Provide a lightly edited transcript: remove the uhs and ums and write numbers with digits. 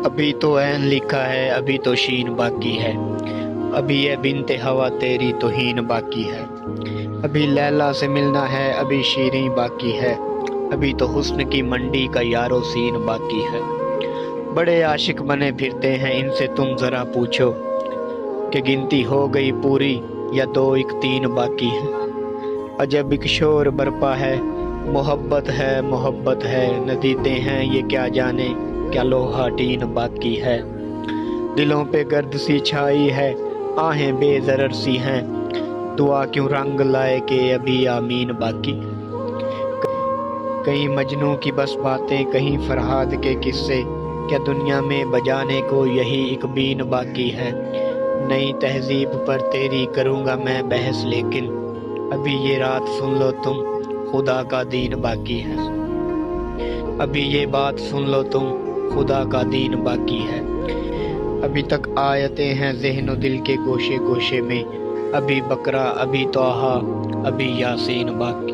ابھی تو عین لکھا ہے، ابھی تو شین باقی ہے، ابھی یہ بنت ہوا تیری توہین باقی ہے، ابھی لیلا سے ملنا ہے، ابھی شیریں باقی ہے، ابھی تو حسن کی منڈی کا یارو سین باقی ہے۔ بڑے عاشق بنے پھرتے ہیں، ان سے تم ذرا پوچھو کہ گنتی ہو گئی پوری یا دو ایک تین باقی ہے۔ عجب ایک شور برپا ہے، محبت ہے، ندیتے ہیں یہ کیا جانے کیا لوہا ٹین باقی ہے۔ دلوں پہ گرد سی چھائی ہے، آہیں بے ضرر سی ہیں، دعا کیوں رنگ لائے کہ ابھی آمین باقی۔ کہیں مجنوں کی بس باتیں، کہیں فرہاد کے قصے، کیا دنیا میں بجانے کو یہی ایک بین باقی ہے۔ نئی تہذیب پر تیری کروں گا میں بحث، لیکن ابھی یہ رات سن لو تم، خدا کا دین باقی ہے۔ ابھی یہ بات سن لو تم، خدا کا دین باقی ہے۔ ابھی تک آیتیں ہیں ذہن و دل کے گوشے گوشے میں، ابھی بقرہ، ابھی طٰہٰ، ابھی یاسین باقی۔